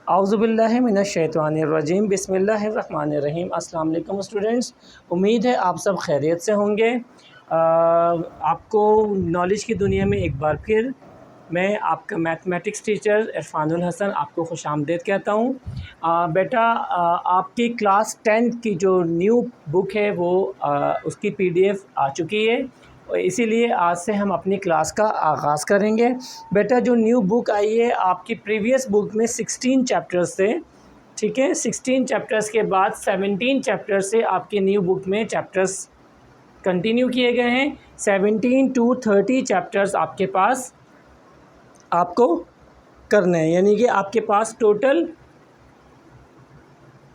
औज़ुबिल्लाहि मिनश्शैतानिर्रजीम बिस्मिल्लाहिर्रहमानिर्रहीम। अस्सलाम वालेकुम स्टूडेंट्स, उम्मीद है आप सब खैरियत से होंगे। आपको नॉलेज की दुनिया में एक बार फिर मैं आपका मैथमेटिक्स टीचर इरफानुल हसन आपको खुशामदीद कहता हूँ। बेटा, आपकी क्लास 10 की जो न्यू बुक है वो उसकी पीडीएफ आ चुकी है, इसीलिए आज से हम अपनी क्लास का आगाज़ करेंगे। बेटा, जो न्यू बुक आई है आपकी प्रीवियस बुक में 16 चैप्टर्स थे, ठीक है। 16 चैप्टर्स के बाद 17 चैप्टर्स से आपकी न्यू बुक में चैप्टर्स कंटिन्यू किए गए हैं। 17 to 30 चैप्टर्स आपके पास आपको करने हैं, यानी कि आपके पास टोटल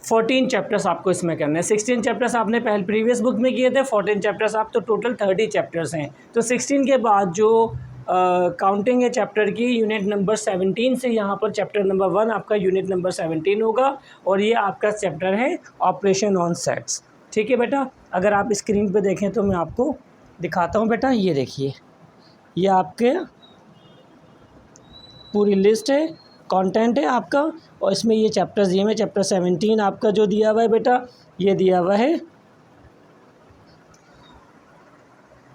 14 चैप्टर्स आपको इसमें करने हैं। 16 चैप्टर्स आपने पहले प्रीवियस बुक में किए थे, 14 चैप्टर्स आप, तो टोटल 30 चैप्टर्स हैं। तो 16 के बाद जो काउंटिंग है चैप्टर की, यूनिट नंबर 17 से यहाँ पर चैप्टर नंबर 1 आपका यूनिट नंबर 17 होगा, और ये आपका चैप्टर है ऑपरेशन ऑन सेट्स। ठीक है बेटा, अगर आप स्क्रीन पे देखें तो मैं आपको दिखाता हूँ। बेटा ये देखिए, ये आपके पूरी लिस्ट है, कंटेंट है आपका, और इसमें ये चैप्टर्स दिए हुए। चैप्टर 17 आपका जो दिया हुआ है बेटा, ये दिया हुआ है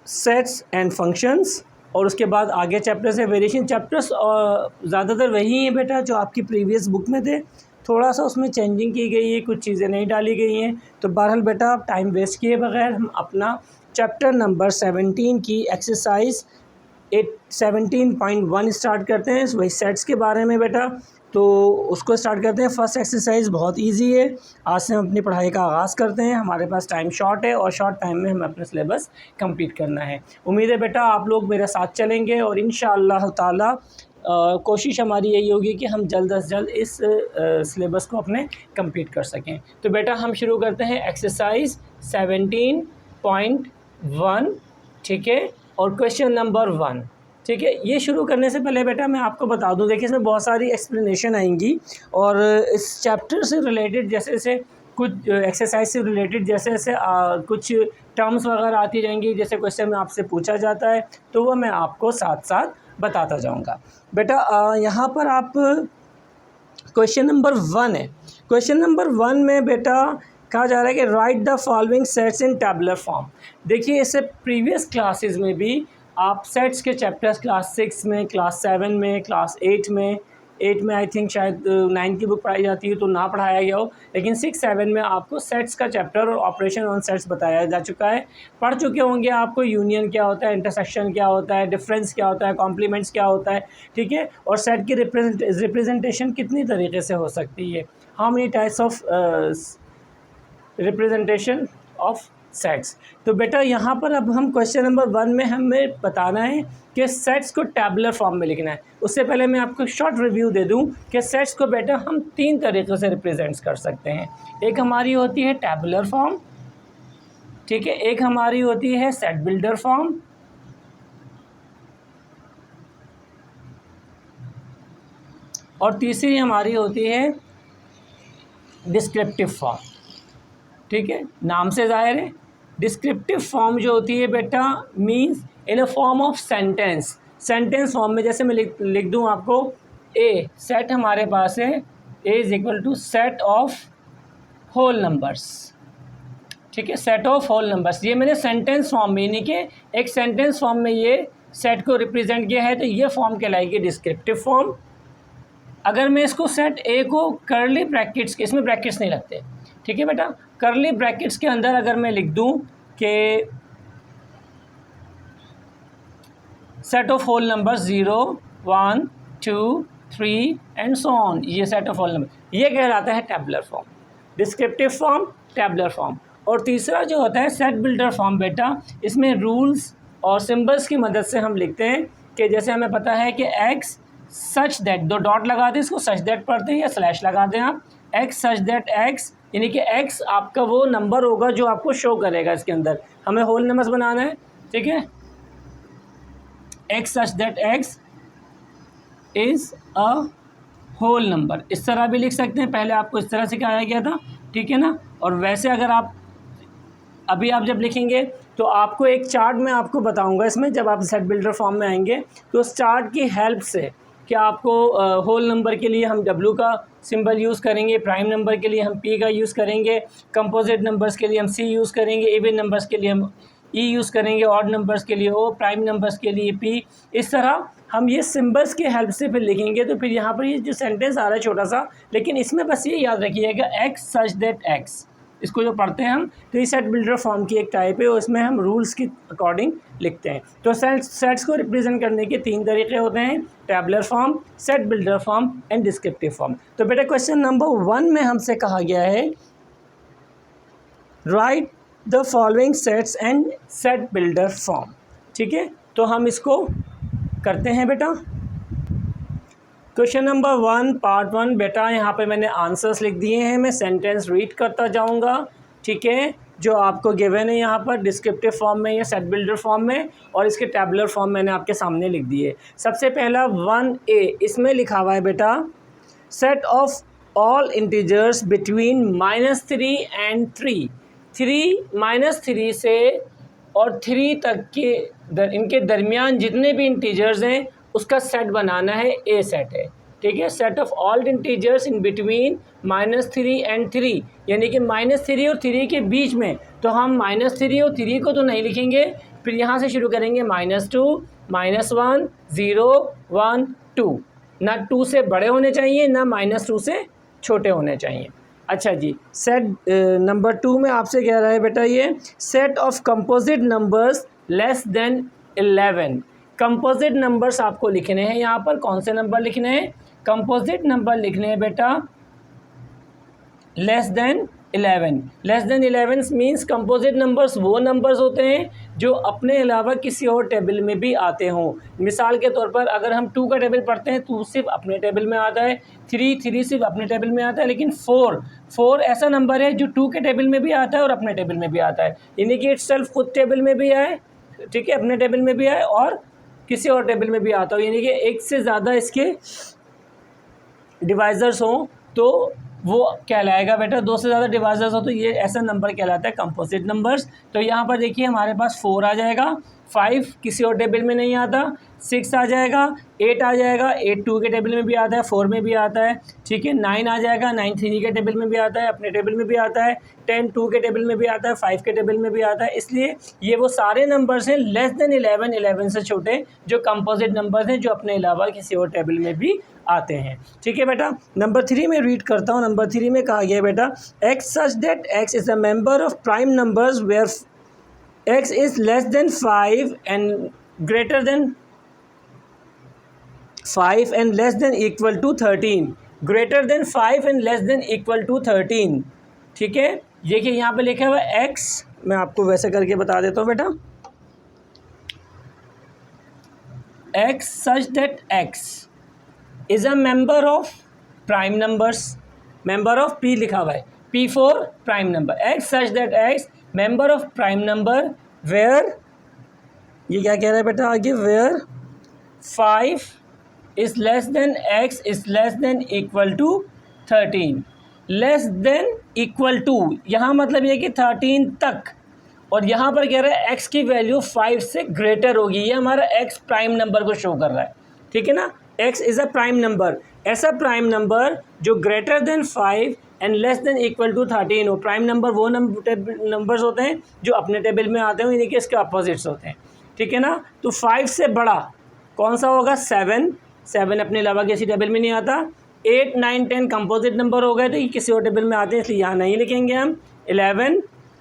सेट्स एंड फंक्शंस, और उसके बाद आगे चैप्टर्स है वेरिएशन चैप्टर्स, और ज़्यादातर वही हैं बेटा जो आपकी प्रीवियस बुक में थे। थोड़ा सा उसमें चेंजिंग की गई है, कुछ चीज़ें नहीं डाली गई हैं। तो बहरहाल बेटा, टाइम वेस्ट किए बगैर हम अपना चैप्टर नंबर 17 की एक्सरसाइज 17.1 स्टार्ट करते हैं। वही सेट्स के बारे में बेटा, तो उसको स्टार्ट करते हैं। फर्स्ट एक्सरसाइज बहुत इजी है। आज से हम अपनी पढ़ाई का आगाज़ करते हैं। हमारे पास टाइम शॉर्ट है और शॉर्ट टाइम में हमें अपना सिलेबस कंप्लीट करना है। उम्मीद है बेटा आप लोग मेरे साथ चलेंगे, और इंशाअल्लाह ताला कोशिश हमारी यही होगी कि हम जल्द से जल्द इस सिलेबस को अपने कंप्लीट कर सकें। तो बेटा हम शुरू करते हैं एक्सरसाइज 17.1, ठीक है, और क्वेश्चन नंबर 1, ठीक है। ये शुरू करने से पहले बेटा मैं आपको बता दूं, देखिए इसमें बहुत सारी एक्सप्लेनेशन आएंगी, और इस चैप्टर से रिलेटेड जैसे जैसे कुछ एक्सरसाइज से रिलेटेड जैसे जैसे कुछ टर्म्स वगैरह आती रहेंगी, जैसे क्वेश्चन में आपसे पूछा जाता है, तो वो मैं आपको साथ साथ बताता जाऊँगा। बेटा यहाँ पर आप क्वेश्चन नंबर 1 है। क्वेश्चन नंबर 1 में बेटा कहा जा रहा है कि right the following sets in tabular form. देखिए इससे प्रीवियस क्लासेस में भी आप सेट्स के चैप्टर्स क्लास 6 में, क्लास 7 में, क्लास 8 में आई थिंक शायद 9 की बुक पढ़ाई जाती है तो ना पढ़ाया गया हो, लेकिन 6-7 में आपको सेट्स का चैप्टर और ऑपरेशन ऑन सेट्स बताया जा चुका है। पढ़ चुके होंगे आपको यूनियन क्या होता है, इंटरसेक्शन क्या होता है, डिफरेंस क्या होता है, कॉम्प्लीमेंट्स क्या होता है, ठीक है, और सेट की रिप्रेजेंटेशन कितनी तरीके से हो सकती है, how many types of representation of sets. तो बेटा यहाँ पर अब हम क्वेश्चन नंबर 1 में हमें बताना है कि सेट्स को टैबुलर फॉर्म में लिखना है। उससे पहले मैं आपको शॉर्ट रिव्यू दे दूँ कि सेट्स को बेटा हम 3 तरीक़ों से रिप्रेजेंट कर सकते हैं। एक हमारी होती है टैबुलर फॉर्म, ठीक है, एक हमारी होती है सेट बिल्डर फॉर्म, और तीसरी हमारी होती है डिस्क्रिप्टिव फॉर्म, ठीक है। नाम से ज़ाहिर है डिस्क्रिप्टिव फॉर्म जो होती है बेटा means in a form of sentence. Sentence form में जैसे मैं लिख दूं आपको, ए सेट हमारे पास है, A is equal to set of whole numbers, ठीक है, सेट ऑफ होल नंबर्स। ये मैंने सेंटेंस फॉर्म में, यानी कि एक सेंटेंस फॉर्म में ये सेट को रिप्रेजेंट किया है, तो ये फॉर्म कहलाएगी डिस्क्रिप्टिव फॉर्म। अगर मैं इसको सेट ए को करली ब्रैकेट्स के, इसमें ब्रैकेट्स नहीं लगते, ठीक है बेटा, करली ब्रैकेट्स के अंदर अगर मैं लिख दूं कि set of whole number 0, 1, 2, 3 and so on, ये सेट ऑफ होल नंबर, ये कहलाता है tabular form, descriptive form, tabular form. और तीसरा जो होता है सेट बिल्डर फॉर्म बेटा, इसमें रूल्स और सिंबल्स की मदद से हम लिखते हैं कि जैसे हमें पता है कि एक्स सच दैट, 2 डॉट लगा दें, इसको सच दैट पढ़ते हैं, या स्लैश लगा दें आप, एक्स सच दैट एक्स, यानी कि एक्स आपका वो नंबर होगा जो आपको शो करेगा इसके अंदर। हमें होल नंबर्स बनाना है, ठीक है, x such that x is a whole number, इस तरह भी लिख सकते हैं, पहले आपको इस तरह सिखाया गया था, ठीक है ना। और वैसे अगर आप अभी आप जब लिखेंगे तो आपको एक चार्ट में आपको बताऊंगा, इसमें जब आप सेट बिल्डर फॉर्म में आएंगे तो उस चार्ट की हेल्प से कि आपको होल नंबर के लिए हम W का सिंबल यूज़ करेंगे, प्राइम नंबर के लिए हम P का यूज़ करेंगे, कंपोजिट नंबर्स के लिए हम C यूज़ करेंगे, इवन नंबर्स के लिए हम E यूज़ करेंगे, ऑड नंबर्स के लिए O, प्राइम नंबर्स के लिए P। इस तरह हम ये सिंबल्स के हेल्प से फिर लिखेंगे। तो फिर यहाँ पर ये जो सेंटेंस आ रहा है छोटा सा, लेकिन इसमें बस ये याद रखिएगा x सच दैट x, इसको जो पढ़ते हैं हम, तो ये सेट बिल्डर फॉर्म की एक टाइप है, उसमें हम रूल्स के अकॉर्डिंग लिखते हैं। तो सेट्स को रिप्रेजेंट करने के 3 तरीके होते हैं, tabular form, set builder form and descriptive form. तो बेटा क्वेश्चन नंबर 1 में हमसे कहा गया है right the following sets and set builder form. ठीक है, तो हम इसको करते हैं बेटा। क्वेश्चन नंबर 1 पार्ट 1 बेटा, यहाँ पे मैंने आंसर्स लिख दिए हैं, मैं सेंटेंस रीड करता जाऊँगा। ठीक है, जो आपको गिवन है यहाँ पर डिस्क्रिप्टिव फॉर्म में या सेट बिल्डर फॉर्म में, और इसके टैबुलर फॉर्म मैंने आपके सामने लिख दिए। सबसे पहला 1A, इसमें लिखा हुआ है बेटा set of all integers between -3 and 3। 3 -3 से और 3 तक के इनके दरमियान जितने भी इंटीजर्स हैं उसका सेट बनाना है, ए सेट है। ठीक है, set of all integers in between -3 and 3, यानी कि -3 और 3 के बीच में। तो हम -3 और 3 को तो नहीं लिखेंगे, फिर यहाँ से शुरू करेंगे -2, -1, 0, 1, 2। ना 2 से बड़े होने चाहिए, ना -2 से छोटे होने चाहिए। अच्छा जी, सेट नंबर 2 में आपसे कह रहा है बेटा ये set of composite numbers less than 11। Composite numbers आपको लिखने हैं, यहाँ पर कौन से नंबर लिखने हैं? कंपोजिट नंबर लिखने हैं बेटा less than 11। Less than 11 means composite numbers वो नंबर्स होते हैं जो अपने अलावा किसी और टेबल में भी आते हों। मिसाल के तौर पर अगर हम 2 का टेबल पढ़ते हैं, 2 सिर्फ अपने टेबल में आता है, 3 सिर्फ अपने टेबल में आता है, लेकिन 4 ऐसा नंबर है जो 2 के टेबल में भी आता है और अपने टेबल में भी आता है, यानी कि इटसेल्फ खुद टेबल में भी आए, ठीक है, अपने टेबल में भी आए और किसी और टेबल में भी आता हो, यानी कि एक से ज़्यादा इसके डिवाइजर्स हों तो वो कहलाएगा बेटा। 2 से ज़्यादा डिवाइजर्स हो तो ये ऐसा नंबर कहलाता है कंपोजिट नंबर्स। तो यहाँ पर देखिए हमारे पास 4 आ जाएगा, 5 किसी और टेबल में नहीं आता, 6 आ जाएगा, 8 आ जाएगा, 8 2 के टेबल में भी आता है, 4 में भी आता है। ठीक है, 9 आ जाएगा, 9 3 के टेबल में भी आता है, अपने टेबल में भी आता है, 10 2 के टेबल में भी आता है, 5 के टेबल में भी आता है। इसलिए ये वो सारे नंबर्स हैं लेस देन 11, 11 से छोटे, जो कंपोजिट नंबर्स हैं जो अपने अलावा किसी और टेबल में भी आते हैं। ठीक है बेटा, नंबर 3 में रीड करता हूँ। नंबर 3 में कहा गया है बेटा x such that x is a member of prime numbers where x is less than 5 and greater than 5 and less than equal to 13, greater than 5 and less than equal to 13। ठीक है, देखिए यहाँ पे लिखा हुआ है x, मैं आपको वैसे करके बता देता हूँ बेटा, x such that x is a member of prime numbers, member of P लिखा हुआ है, P for prime number, x such that x member of prime number where, ये क्या कह रहा है बेटा आगे, where 5 is less than x is less than equal to 13, less than equal to, यहाँ मतलब ये कि 13 तक, और यहाँ पर कह रहा है x की वैल्यू 5 से ग्रेटर होगी, ये हमारा x प्राइम नंबर को शो कर रहा है। ठीक है ना, x is a prime number, ऐसा प्राइम नंबर जो greater than 5 and less than equal to 13 हो। प्राइम नंबर वो नंबर्स होते हैं जो अपने टेबल में आते हैं, यानी कि इसके अपोजिट्स होते हैं। ठीक है ना, तो 5 से बड़ा कौन सा होगा? 7 अपने अलावा किसी टेबल में नहीं आता। 8 9 10 कंपोजिट नंबर हो गए तो ये किसी और टेबल में आते हैं, इसलिए यहाँ नहीं लिखेंगे हम। 11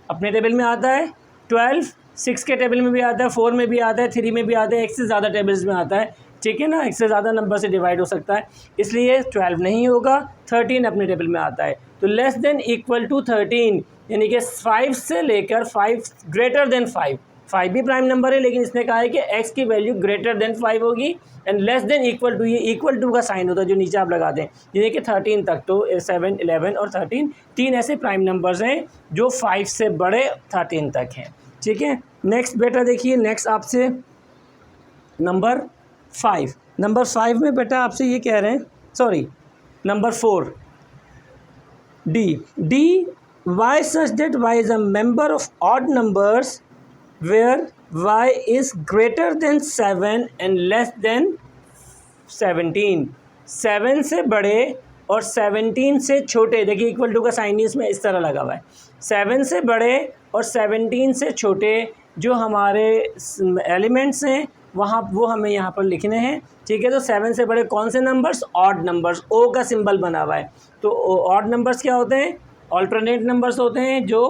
अपने टेबल में आता है, 12 6 के टेबल में भी आता है, 4 में भी आता है, 3 में भी आता है, एक से ज़्यादा टेबल्स में आता है। ठीक है ना, एक से ज़्यादा नंबर से डिवाइड हो सकता है, इसलिए 12 नहीं होगा, 13 अपने टेबल में आता है। तो लेस देन इक्वल टू 13, यानी कि 5 से लेकर 5 ग्रेटर देन 5 भी प्राइम नंबर है, लेकिन इसने कहा है कि x की वैल्यू ग्रेटर देन 5 होगी and less than equal to, ये इक्वल टू का साइन होता है जो नीचे आप लगा दें, यानी कि 13 तक। तो 7 11 और 13 तीन ऐसे प्राइम नंबर्स हैं जो 5 से बड़े 13 तक हैं। ठीक है, नेक्स्ट बेटा देखिए, नेक्स्ट आपसे नंबर 5 में बेटा आपसे ये कह रहे हैं, sorry number 4 D y such that y is a member of odd numbers where y is greater than 7 and less than 17, 7 से बड़े और 17 से छोटे, देखिए इक्वल टू का साइन इसमें इस तरह लगा हुआ है। 7 से बड़े और 17 से छोटे जो हमारे एलिमेंट्स हैं वहाँ वो हमें यहाँ पर लिखने हैं, ठीक है। तो 7 से बड़े कौन से नंबर्स? ऑड नंबर्स, ओ का सिंबल बना हुआ है। तो ऑड नंबर्स क्या होते हैं? ऑल्टरनेट नंबर्स होते हैं जो,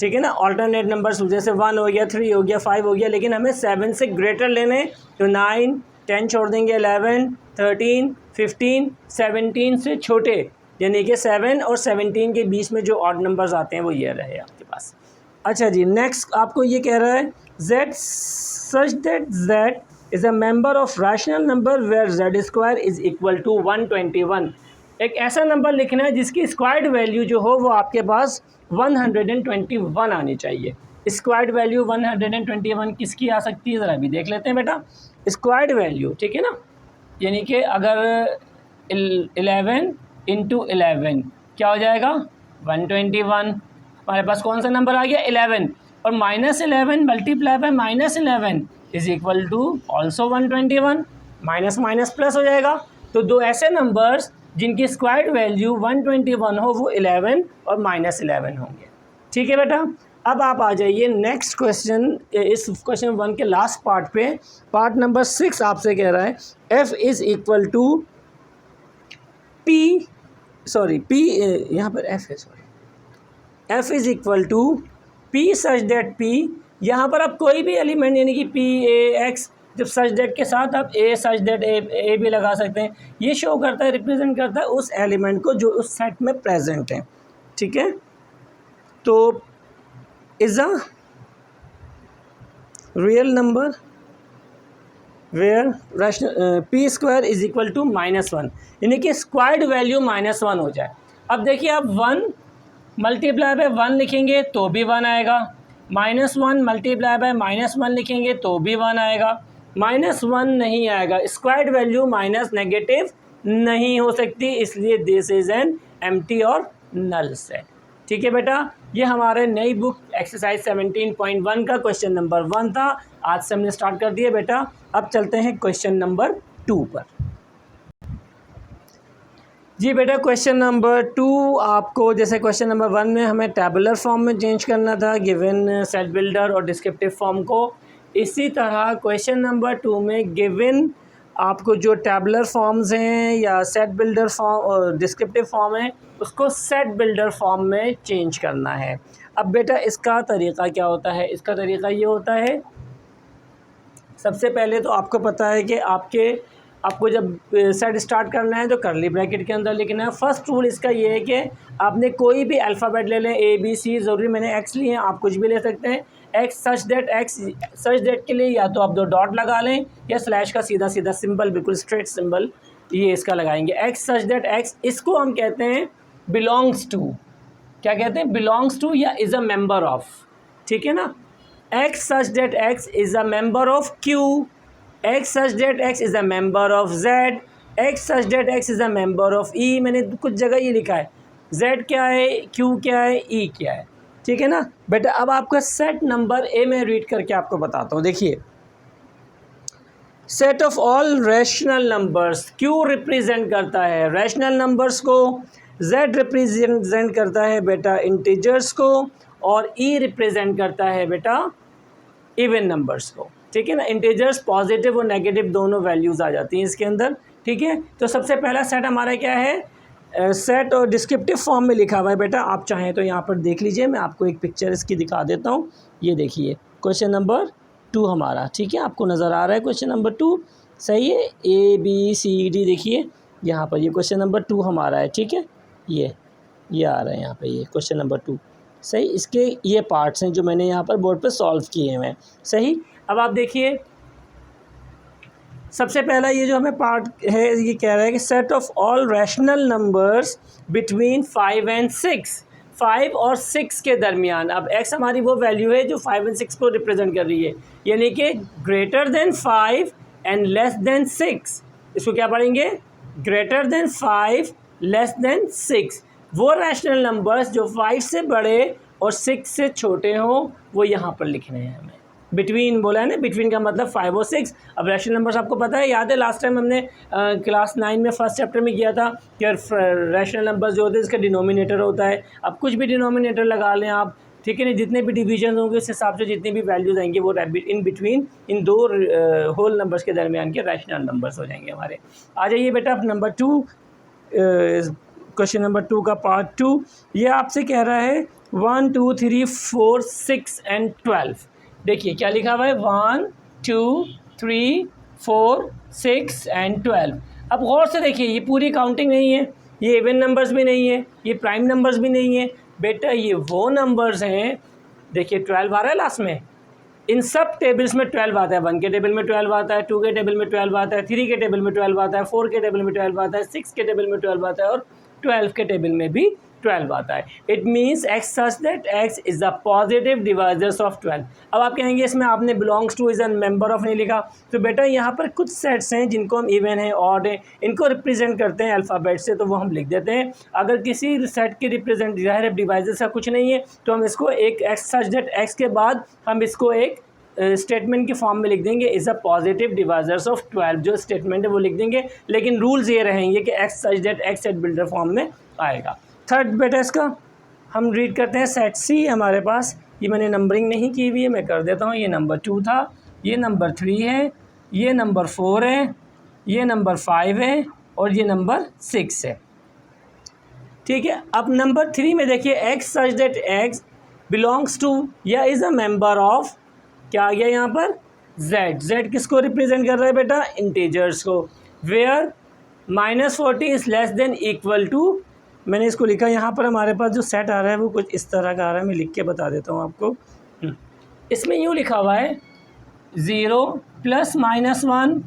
ठीक है ना, ऑल्टरनेट नंबर्स जैसे 1 हो गया, 3 हो गया, 5 हो गया, लेकिन हमें 7 से ग्रेटर लेने, तो 9, 10 छोड़ देंगे, 11, 13, 15, 17 से छोटे, यानी कि 7 और 17 के बीच में जो ऑड नंबर्स आते हैं वो ये रहे आपके पास। अच्छा जी, नेक्स्ट आपको ये कह रहा है z such that z is a member of rational number where z square is equal to 121। एक ऐसा नंबर लिखना है जिसकी स्क्वायर्ड वैल्यू जो हो वो आपके पास 121 आनी चाहिए। स्क्वायर्ड वैल्यू 121 किसकी आ सकती है ज़रा भी देख लेते हैं बेटा। स्क्वायर्ड वैल्यू, ठीक है ना, यानी कि अगर 11 इंटू 11 क्या हो जाएगा? 121। हमारे पास कौन सा नंबर आ गया? 11, और -11 multiply by -11 is equal to also 121। Minus minus plus हो जाएगा। तो दो ऐसे नंबर्स जिनकी स्क्वायर्ड वैल्यू 121 हो वो 11 और -11 होंगे, ठीक है बेटा। अब आप आ जाइए नेक्स्ट क्वेश्चन, इस क्वेश्चन 1 के लास्ट पार्ट पे। पार्ट नंबर 6 आपसे कह रहा है f is equal to p, यहाँ पर f है, f is equal to p such that p, यहाँ पर आप कोई भी एलिमेंट यानी कि p a x, जब सच दैट के साथ आप a सच दैट a भी लगा सकते हैं। ये शो करता है, रिप्रेजेंट करता है उस एलिमेंट को जो उस सेट में प्रेजेंट है, ठीक है। तो is a real number where rational p square is equal to -1, यानी कि स्क्वायर्ड वैल्यू -1 हो जाए। अब देखिए आप 1 मल्टीप्लाई बाय 1 लिखेंगे तो भी 1 आएगा, -1 मल्टीप्लाई बाय -1 लिखेंगे तो भी 1 आएगा, -1 नहीं आएगा। स्क्वायर्ड वैल्यू माइनस नेगेटिव नहीं हो सकती, इसलिए दिस इज़ एन एम्प्टी और नल सेट, ठीक है बेटा। ये हमारे नई बुक एक्सरसाइज 17.1 का क्वेश्चन नंबर 1 था। आज से हमने स्टार्ट कर दिया बेटा। अब चलते हैं क्वेश्चन नंबर 2 पर। जी बेटा, क्वेश्चन नंबर 2 आपको जैसे क्वेश्चन नंबर 1 में हमें टेबुलर फॉर्म में चेंज करना था गिवन सेट बिल्डर और डिस्क्रिप्टिव फॉर्म को, इसी तरह क्वेश्चन नंबर 2 में गिवन आपको जो टेबुलर फॉर्म्स हैं या सेट बिल्डर फॉर्म और डिस्क्रिप्टिव फॉर्म है उसको सेट बिल्डर फॉर्म में चेंज करना है। अब बेटा इसका तरीक़ा क्या होता है? इसका तरीक़ा ये होता है, सबसे पहले तो आपको पता है कि आपको जब सेट स्टार्ट करना है तो करली ब्रैकेट के अंदर लिखना है। फर्स्ट रूल इसका ये है कि आपने कोई भी अल्फ़ाबेट ले लें, A B C, ज़रूरी मैंने X लिए हैं, आप कुछ भी ले सकते हैं। X सच दैट के लिए या तो आप 2 डॉट लगा लें या स्लैश का सीधा सीधा सिंबल, बिल्कुल स्ट्रेट सिंबल ये इसका लगाएंगे। X सच दैट X, इसको हम कहते हैं बिलोंग्स टू, क्या कहते हैं? बिलोंग्स टू या इज़ अ मेंबर ऑफ, ठीक है ना। X such that X is a member of Q, X such that X is a member of Z, X such that X is a member of E। मैंने कुछ जगह ये लिखा है, Z क्या है, Q क्या है, E क्या है, ठीक है ना बेटा। अब आपका सेट नंबर A में रीड करके आपको बताता हूँ। देखिए, set of all rational numbers, Q represent करता है रैशनल नंबर्स को, Z रिप्रेजेंट करता है बेटा इंटीजर्स को, और E रिप्रेजेंट करता है बेटा इवन नंबर्स को, ठीक है ना। इंटीजर्स पॉजिटिव और नेगेटिव दोनों वैल्यूज़ आ जाती हैं इसके अंदर, ठीक है। तो सबसे पहला सेट हमारा क्या है? सेट और डिस्क्रिप्टिव फॉर्म में लिखा हुआ है बेटा। आप चाहें तो यहाँ पर देख लीजिए, मैं आपको एक पिक्चर इसकी दिखा देता हूँ। ये देखिए क्वेश्चन नंबर 2 हमारा, ठीक है, आपको नज़र आ रहा है क्वेश्चन नंबर 2, सही है। ABCD देखिए यहाँ पर, ये क्वेश्चन नंबर 2 हमारा है, ठीक है। ये आ रहा है यहाँ पर, ये क्वेश्चन नंबर 2, सही। इसके ये पार्ट्स हैं जो मैंने यहाँ पर बोर्ड पर सॉल्व किए हुए हैं, सही। अब आप देखिए सबसे पहला ये जो हमें पार्ट है ये कह रहा है कि set of all rational numbers between 5 and 6, 5 और 6 के दरमियान। अब x हमारी वो वैल्यू है जो 5 और 6 को रिप्रेजेंट कर रही है, यानी कि greater than 5 and less then 6। इसको क्या पढ़ेंगे? Greater than 5 less than 6। वो रैशनल नंबर्स जो 5 से बड़े और 6 से छोटे हों वो यहाँ पर लिखने हैं हमें, बिटवीन बोला है ना, बिटवीन का मतलब 5 और 6। अब रैशनल नंबर्स आपको पता है, याद है लास्ट टाइम हमने क्लास 9 में फर्स्ट चैप्टर में किया था कि रैशनल नंबर्स जो होते हैं इसका डिनोमिनेटर होता है। अब कुछ भी डिनोमिनेटर लगा लें आप, ठीक है ना, जितने भी डिवीजन होंगे उस हिसाब से जितनी भी वैल्यूज आएंगे वो इन बिटवीन इन दो होल नंबर्स के दरमियान के रैशनल नंबर्स हो जाएंगे हमारे। आ जाइए बेटा अब नंबर 2, क्वेश्चन नंबर 2 का पार्ट 2। ये आपसे कह रहा है 1 2 3 4 6 एंड 12। देखिए क्या लिखा हुआ है, 1 2 3 4 6 एंड 12। अब गौर से देखिए, ये पूरी काउंटिंग नहीं है, ये इवन नंबर्स भी नहीं है, ये प्राइम नंबर्स भी नहीं है बेटा, ये वो नंबर्स हैं। देखिए 12 आ रहा है लास्ट में, इन सब टेबल्स में 12 आता है। 1 के टेबल में 12 आता है, 2 के टेबल में 12 आता है, 3 के टेबल में 12 आता है, 4 के टेबल में 12 आता है, 6 के टेबल में 12 आता है और 12 के टेबल में भी 12 आता है। It means x such that x is the positive divisors of 12। अब आप कहेंगे इसमें आपने belongs two is a member of नहीं लिखा, तो बेटा यहाँ पर कुछ सेट्स हैं जिनको हम इवन है, ऑड है, इनको रिप्रेजेंट करते हैं अल्फ़ाबेट से, तो वो हम लिख देते हैं। अगर किसी सेट के रिप्रेजेंट ज़ाहिर है डिवाइजर्स का कुछ नहीं है, तो हम इसको एक एक्स सच दैट एक्स के बाद हम इसको एक स्टेटमेंट के फॉर्म में लिख देंगे, is a positive divisors of 12। जो स्टेटमेंट है वो लिख देंगे, लेकिन रूल्स ये रहेंगे कि x such that x set builder form में आएगा। थर्ड बेटा इसका हम रीड करते हैं, सेट सी हमारे पास, ये मैंने नंबरिंग नहीं की हुई है, मैं कर देता हूँ। ये नंबर 2 था, ये नंबर 3 है, ये नंबर 4 है, ये नंबर 5 है और ये नंबर 6 है, ठीक है। अब नंबर 3 में देखिए, x such that x belongs to या इज़ अ मेंबर ऑफ, क्या आ गया यहाँ पर, z। z किसको रिप्रेजेंट कर रहा है बेटा, इंटीजर्स को। Where -40 is less than equal to, मैंने इसको लिखा यहाँ पर, हमारे पास जो सेट आ रहा है वो कुछ इस तरह का आ रहा है, मैं लिख के बता देता हूँ आपको। इसमें यूँ लिखा हुआ है 0 +-1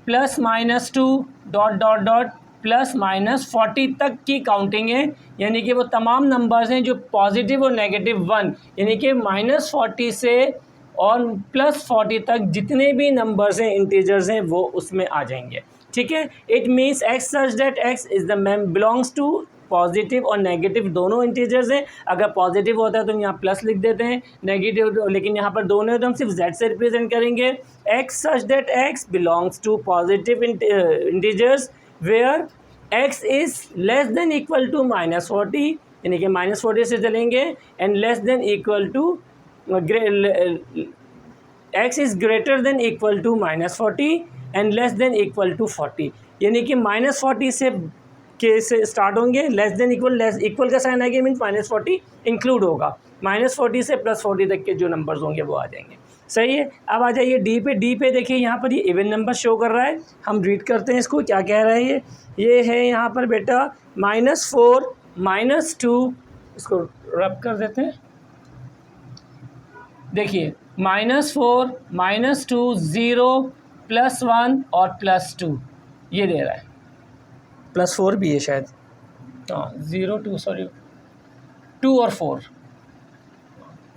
+-2 डॉट डॉट डॉट +-40 तक की काउंटिंग है, यानी कि वो तमाम नंबर्स हैं जो पॉजिटिव और नेगेटिव 1, यानी कि -40 से और +40 तक जितने भी नंबर्स हैं, इंटीजर्स हैं, वो उसमें आ जाएंगे, ठीक है। It means x such that x is the belongs to positive और नेगेटिव दोनों इंटीजर्स हैं। अगर पॉजिटिव होता है तो हम यहाँ प्लस लिख देते हैं, नेगेटिव लेकिन यहाँ पर दोनों है तो हम सिर्फ z से रिप्रेजेंट करेंगे। X such that x belongs to positive integers where x is less than equal to -40, यानी कि -40 से चलेंगे, and less than equal to x is greater than equal to -40 and less than equal to 40, यानी कि -40 से start होंगे, less than equal का sign आएगा, मीन्स -40 इंक्लूड होगा, -40 से +40 तक के जो नंबर्स होंगे वो आ जाएंगे, सही है। अब आ जाइए डी पे। डी पे देखिए यहाँ पर ये इवन नंबर शो कर रहा है, हम रीड करते हैं इसको, क्या कह रहा है ये है यहाँ पर बेटा -4 -2, इसको रब कर देते हैं। देखिए -4 -2 0 +1 और +2 ये दे रहा है, +4 भी है शायद, हाँ 0 2 सॉरी 2 और 4,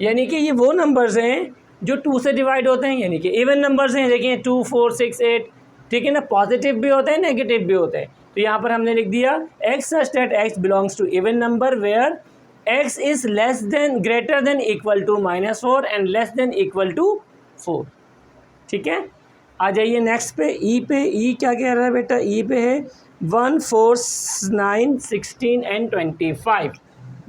यानी कि ये वो नंबर्स हैं जो 2 से डिवाइड होते हैं, यानी कि इवन नंबर्स हैं। देखिए 2 4 6 8, ठीक है ना, पॉजिटिव भी होते हैं नेगेटिव भी होते हैं। तो यहाँ पर हमने लिख दिया x such that x belongs to even number where x is less than greater than equal to -4 and less than equal to 4, ठीक है। आ जाइए नेक्स्ट पे, ई पे। ई क्या कह रहा है बेटा, ई पे है 1 4 9 16 एंड 25,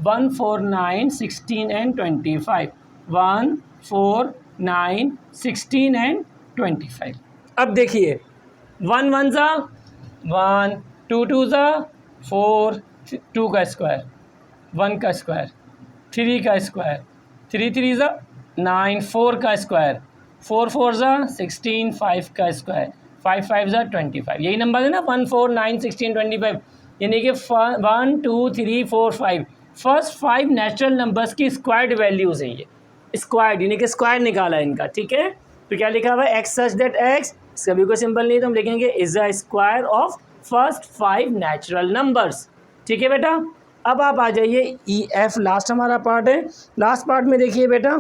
1 4 9 16 एंड 25, 1 4 9 16 एंड 25। अब देखिए 1 1 ज़ा 1, 2 2 ज़ा 4, 2 का स्क्वायर, 1 का स्क्वायर, 3 का स्क्वायर, 3 3 ज़ा 9, 4 का स्क्वायर, 4 4 ज़ा 16, 5 का स्क्वायर, 5 5 ज़ा 25। यही नंबर है ना 1 4 9 16 25, यानी कि 1 2 3 4 5 फर्स्ट 5 नेचुरल नंबर्स की स्क्वायर्ड वैल्यूज़ हैं, ये स्क्वायर्ड यानी कि स्क्वायर निकाला है इनका, ठीक है। तो क्या लिखा हुआ है, एक्स सच दैट एक्स, सभी को सिंपल नहीं तो हम लिखेंगे is a square of first 5 natural numbers, ठीक है बेटा। अब आप आ जाइए ई एफ, लास्ट हमारा पार्ट है। लास्ट पार्ट में देखिए बेटा,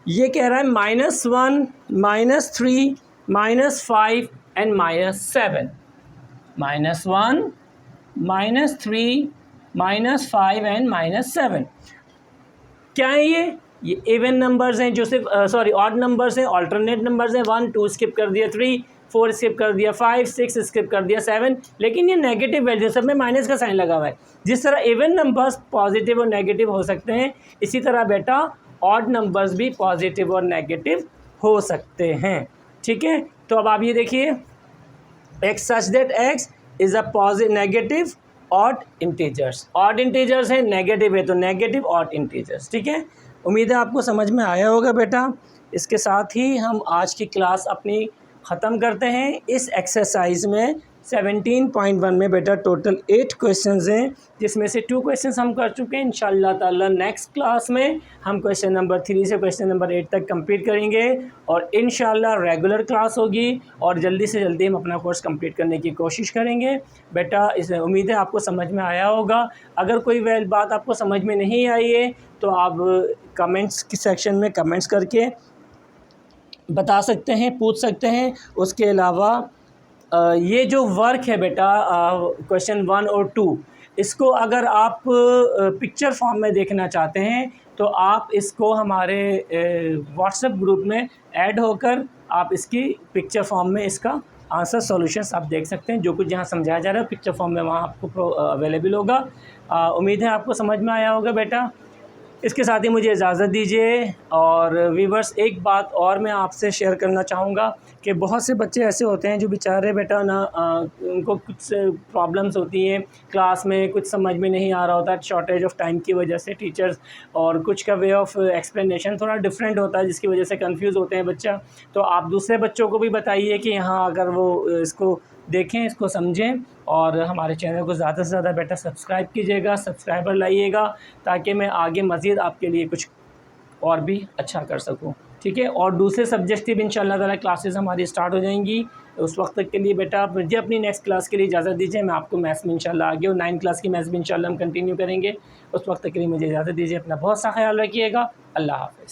ये कह रहा है -1 -3 -5 एंड -7, -1 -3 -5 एंड -7, क्या है ये, ये इवन नंबर्स हैं जो सिर्फ सॉरी ऑड नंबर्स हैं, ऑल्टरनेट नंबर्स हैं। 1 2 स्किप कर दिया, 3 4 स्किप कर दिया, 5 6 स्किप कर दिया, 7। लेकिन ये नेगेटिव वैल्यू, सब में माइनस का साइन लगा हुआ है। जिस तरह इवन नंबर्स पॉजिटिव और नेगेटिव हो सकते हैं, इसी तरह बेटा ऑड नंबर्स भी पॉजिटिव और नेगेटिव हो सकते हैं। ठीक है, तो अब आप ये देखिए, x such that x is a positive negative odd integers. Odd integers है, नेगेटिव है, तो नेगेटिव ऑड इंटीजर्स। ठीक है, उम्मीद है आपको समझ में आया होगा बेटा। इसके साथ ही हम आज की क्लास अपनी ख़त्म करते हैं। इस एक्सरसाइज में 17.1 में बेटा टोटल 8 क्वेश्चंस हैं, जिसमें से 2 क्वेश्चंस हम कर चुके हैं। इंशाल्लाह ताला नेक्स्ट क्लास में हम क्वेश्चन नंबर 3 से क्वेश्चन नंबर 8 तक कंप्लीट करेंगे और इंशाल्लाह रेगुलर क्लास होगी और जल्दी से जल्दी हम अपना कोर्स कंप्लीट करने की कोशिश करेंगे। बेटा इस उम्मीद है आपको समझ में आया होगा। अगर कोई बात आपको समझ में नहीं आई है तो आप कमेंट्स की सेक्शन में कमेंट्स करके बता सकते हैं, पूछ सकते हैं। उसके अलावा ये जो वर्क है बेटा क्वेश्चन 1 और 2, इसको अगर आप पिक्चर फॉर्म में देखना चाहते हैं तो आप इसको हमारे व्हाट्सएप ग्रुप में ऐड होकर आप इसकी पिक्चर फॉर्म में इसका आंसर सॉल्यूशंस आप देख सकते हैं। जो कुछ जहाँ समझाया जा रहा है पिक्चर फॉर्म में वहाँ आपको अवेलेबल होगा। उम्मीद है आपको समझ में आया होगा बेटा। इसके साथ ही मुझे इजाज़त दीजिए। और व्यूवर्स, एक बात और मैं आपसे शेयर करना चाहूँगा कि बहुत से बच्चे ऐसे होते हैं जो बेचारे बेटा ना उनको कुछ प्रॉब्लम्स होती हैं क्लास में, कुछ समझ में नहीं आ रहा होता है शॉर्टेज ऑफ टाइम की वजह से टीचर्स, और कुछ का वे ऑफ एक्सप्लेनेशन थोड़ा डिफरेंट होता है जिसकी वजह से कंफ्यूज होते हैं बच्चा। तो आप दूसरे बच्चों को भी बताइए कि यहाँ अगर वो इसको देखें, इसको समझें और हमारे चैनल को ज़्यादा से ज़्यादा बेटा सब्सक्राइब कीजिएगा, सब्सक्राइबर लाइएगा, ताकि मैं आगे मज़ीद आपके लिए कुछ और भी अच्छा कर सकूं। ठीक है, और दूसरे सब्जेक्ट की भी इंशाल्लाह ताला क्लासेस हमारी स्टार्ट हो जाएंगी। उस वक्त तक के लिए बेटा आप मुझे अपनी नेक्स्ट क्लास के लिए इजाज़त दीजिए। मैं आपको मैथ्स में इंशाल्लाह आगे और 9 क्लास की मैथ्स भी इंशाल्लाह हम कंटिन्यू करेंगे। उस वक्त तक के लिए मुझे इजाज़त दीजिए। अपना बहुत सा ख्याल रखिएगा। अल्लाह हाफ़िज़।